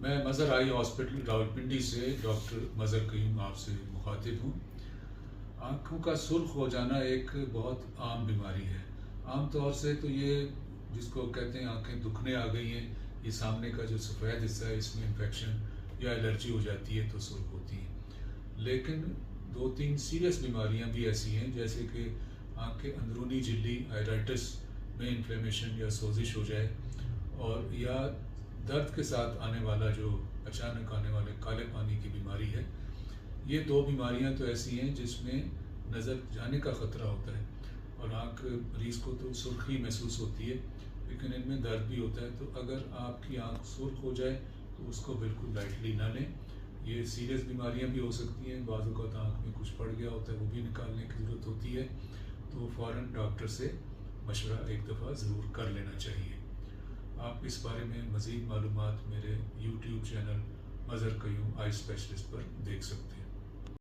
میں مظہر آئی ہاسپٹل راولپنڈی سے ڈاکٹر مظہر قیوم آپ سے مخاطب ہوں۔ آنکھوں کا سرخ ہو جانا ایک بہت عام بیماری ہے۔ عام طور سے تو یہ جس کو کہتے ہیں آنکھیں دکھنے آ گئی ہیں، یہ سامنے کا جو سفید حصہ ہے اس میں انفیکشن یا الرجی ہو جاتی ہے تو سرخ ہوتی ہے۔ لیکن 2-3 سیریس بیماریاں بھی ایسی ہیں، جیسے کہ آنکھ کے اندرونی جھلی آئرائٹس میں انفلیمیشن یا سوزش ہو جائے، اور یا درد کے ساتھ آنے والا جو اچانک آنے والے کالے پانی کی بیماری ہے۔ یہ 2 بیماریاں تو ایسی ہیں جس میں نظر جانے کا خطرہ ہوتا ہے، اور آنکھ مریض کو تو سرخی محسوس ہوتی ہے، لیکن ان میں درد بھی ہوتا ہے۔ تو اگر آپ کی آنکھ سرخ ہو جائے تو اس کو بالکل لائٹلی نہ لیں۔ یہ سیریس بیماریاں بھی ہو سکتی ہیں، بعض اوقات آنکھ میں کچھ پڑ گیا ہوتا ہے، وہ بھی نکالنے کی ضرورت ہوتی ہے، تو فوراً ڈاکٹر سے مشورہ ایک دفعہ ضرور کر لینا چاہیے۔ آپ اس بارے میں مزید معلومات میرے یوٹیوب چینل مظہر قیوم آئی اسپیشلسٹ پر دیکھ سکتے ہیں۔